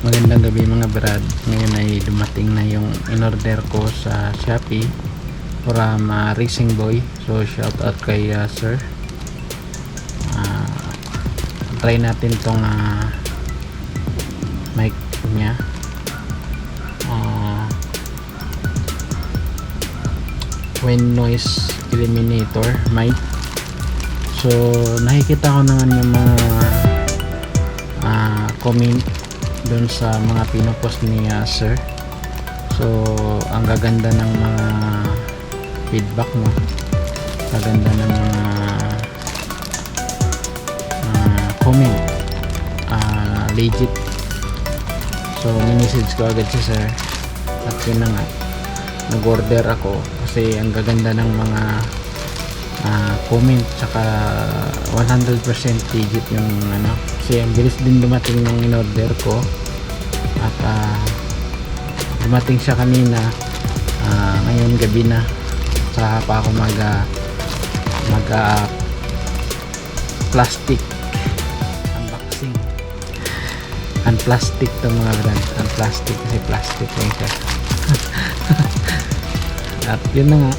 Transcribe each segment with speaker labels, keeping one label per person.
Speaker 1: Magandang gabi mga brad. Ngayon ay dumating na yung in-order ko sa Shopee from Racing Boy. So shout out kay sir. Try natin tong mic niya. Wind noise eliminator mic. So nakikita ko naman yung mga comment dun sa mga pinopost ni sir. So ang gaganda ng mga feedback mo, gaganda ng mga comment, legit. So minisage ko agad si sir at yun na nga, nag-order ako kasi ang gaganda ng mga comment, tsaka 100% legit yung kasi ang bilis din dumating ng in-order ko at dumating siya kanina. Ngayon gabi na, saka pa ako mag plastic unboxing. Unplastic to mga brand, unplastic kasi plastic lang siya. At yun na nga,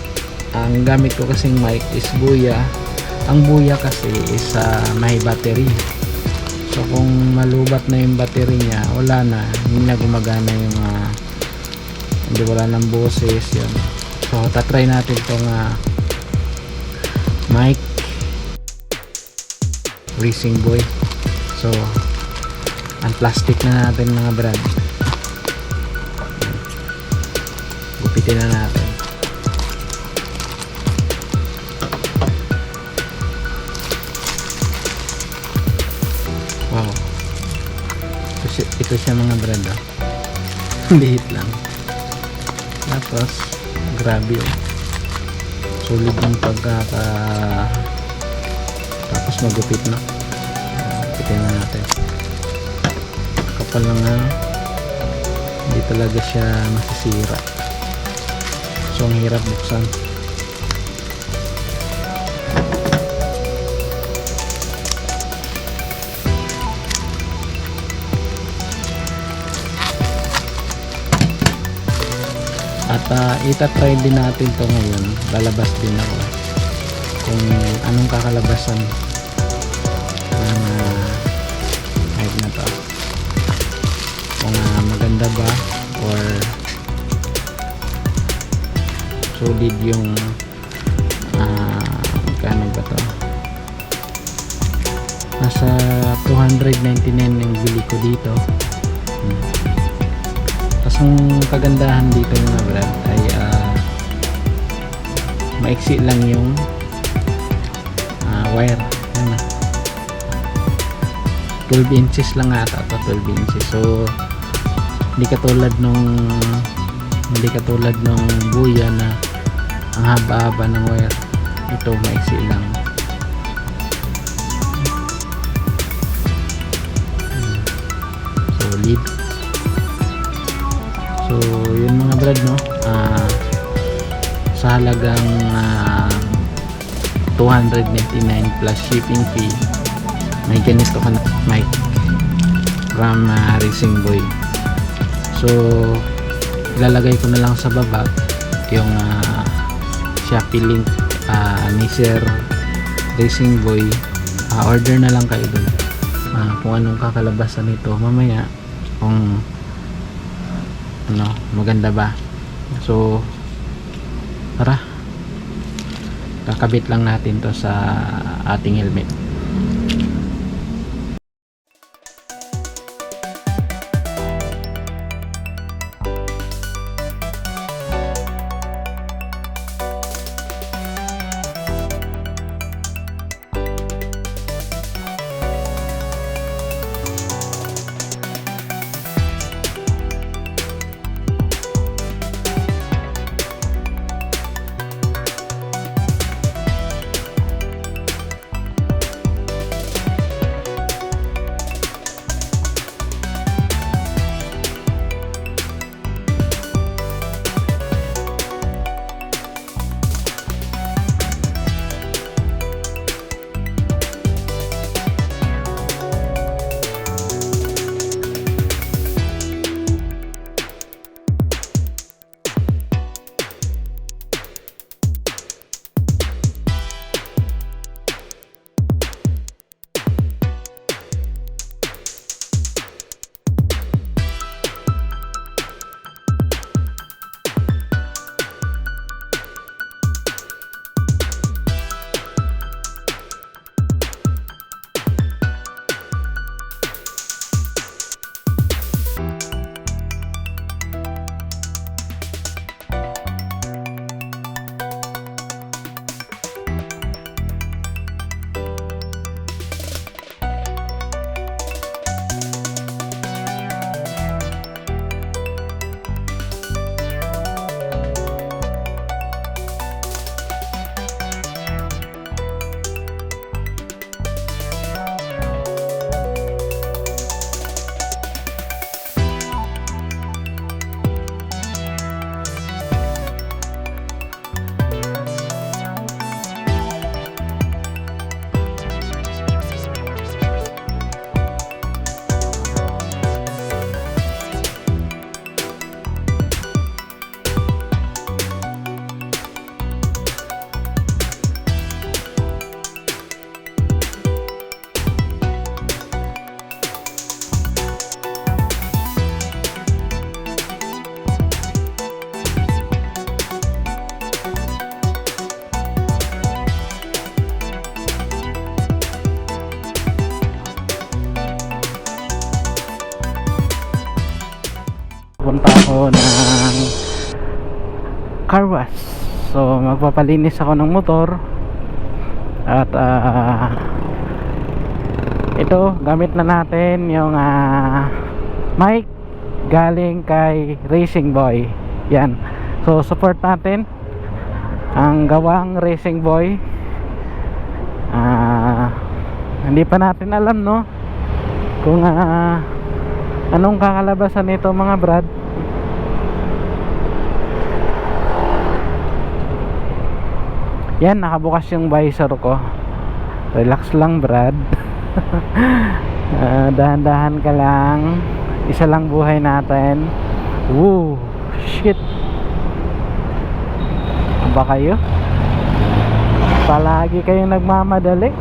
Speaker 1: ang gamit ko kasing mic is Boya. Ang Boya kasi is may battery. So kung malubat na yung battery niya, wala na, hindi na gumagana yung hindi, wala ng boses yun. So tatry natin tong mic Racing Boy. So unplastic na natin mga brad, gupitin na natin. Wow, ito siya mga brad, liit lang, tapos grabe solid yung tapos magupit na. Gupitin na natin, kapal lang hindi talaga siya masisira. So ang hirap buksan. At itatry din natin to ngayon. Lalabas din ako kung anong kakalabasan ng mic na to, kung maganda ba or solid yung magkano ba to, nasa 299 yung bili ko dito. Tapos ang kagandahan dito mga brad ay maiksi lang yung wire. Yan na, 12 inches lang ata ito, 12 inches. So hindi katulad nung Boya na ang haba-haba ng wire. Ito maiksi lang. Solid. So yun mga brad, no, sa halagang 299 plus shipping fee, may ganito ka na mic from Racing Boy. So ilalagay ko na lang sa baba yung Shopee link ni Sir Racing Boy. Order na lang kayo dun kung anong kakalabasan nito mamaya, kung maganda ba. So tara, kakabit lang natin to sa ating helmet. punta ako ng car wash. So magpapalinis ako ng motor. At ito, gamit na natin yung mic galing kay Racing Boy. Yan. So support natin ang gawang Racing Boy. Hindi pa natin alam, no, kung anong kakalabasan nito, mga brad. Yan, nakabukas yung visor ko. Relax lang, brad. Dahan-dahan ka lang. Isa lang buhay natin. Woo, shit. Ba kayo? Palagi kayong nagmamadali.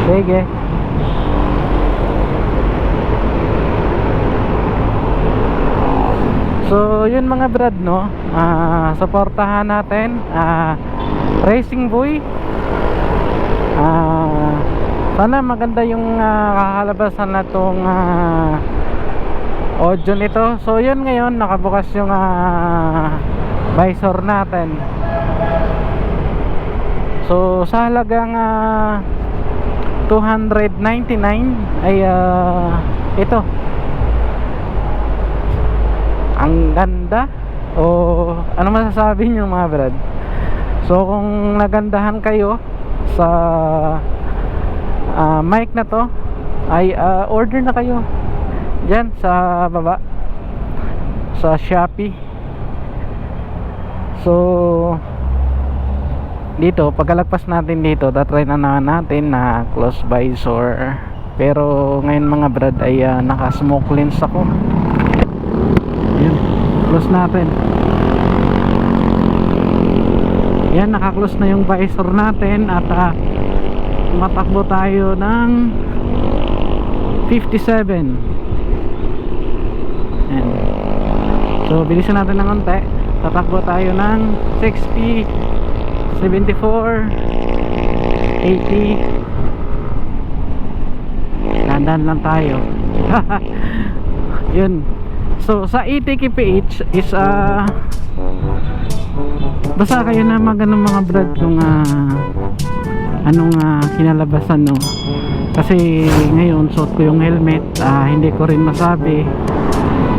Speaker 1: Sige. So yun mga brad, no, suportahan natin Racing Boy. Sana maganda yung kakalabasan na tong audio nito. So yun, ngayon nakabukas yung visor natin. So sa halagang 299 ay ito, ang ganda. O ano masasabi nyo, mga brad? So kung nagandahan kayo sa mic na to, ay order na kayo dyan sa baba sa Shopee. So dito, pagkalagpas natin dito, tatry na natin na close visor. Pero ngayon mga brad ay naka smoke lens ako. Yan, close natin. Yan, naka close na yung visor natin. At matakbo tayo ng 57. Yan. So bilisan natin ng konti. Tatakbo tayo ng 60, 74, 80. Dandan lang tayo. Yun. So sa 80 kph is basta kayo na magano mga brad kung anong kinalabasan, no. Kasi ngayon suot ko yung helmet, hindi ko rin masabi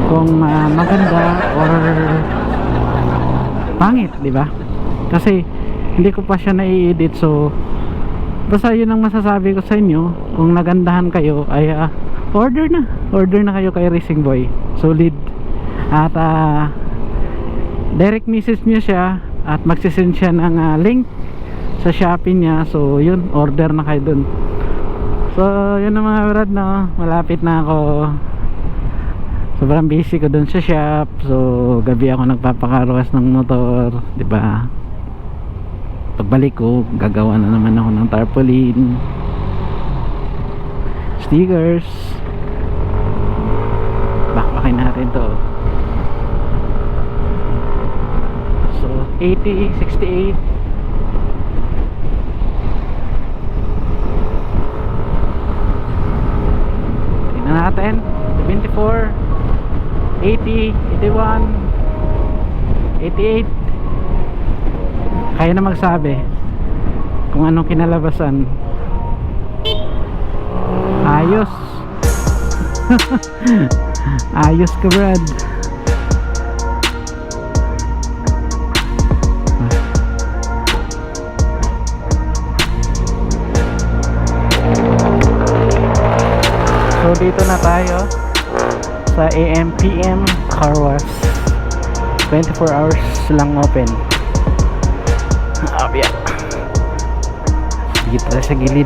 Speaker 1: kung maganda or pangit, di ba? Kasi hindi ko pa siya na-i-edit. So basta yun ang masasabi ko sa inyo. Kung nagandahan kayo ay order na kayo kay Racing Boy. Solid. At direct message niyo siya at magsisend siya ng link sa Shopee niya. So yun, order na kayo dun. So yun ang mga brad, no, malapit na ako. Sobrang busy ko dun sa shop. So gabi ako nagpapakaruas ng motor, di ba? Pagbalik ko, gagawa na naman ako ng tarpaulin, stickers. Bakbakin natin to. So 80, 68. Tingnan natin. 74, 80, 81, 88. Kaya na magsabi kung anong kinalabasan. Ayos. Ayos ka, brad. So dito na tayo sa AM/PM car wash. 24 hours lang open. Abya. Dito sa gilid.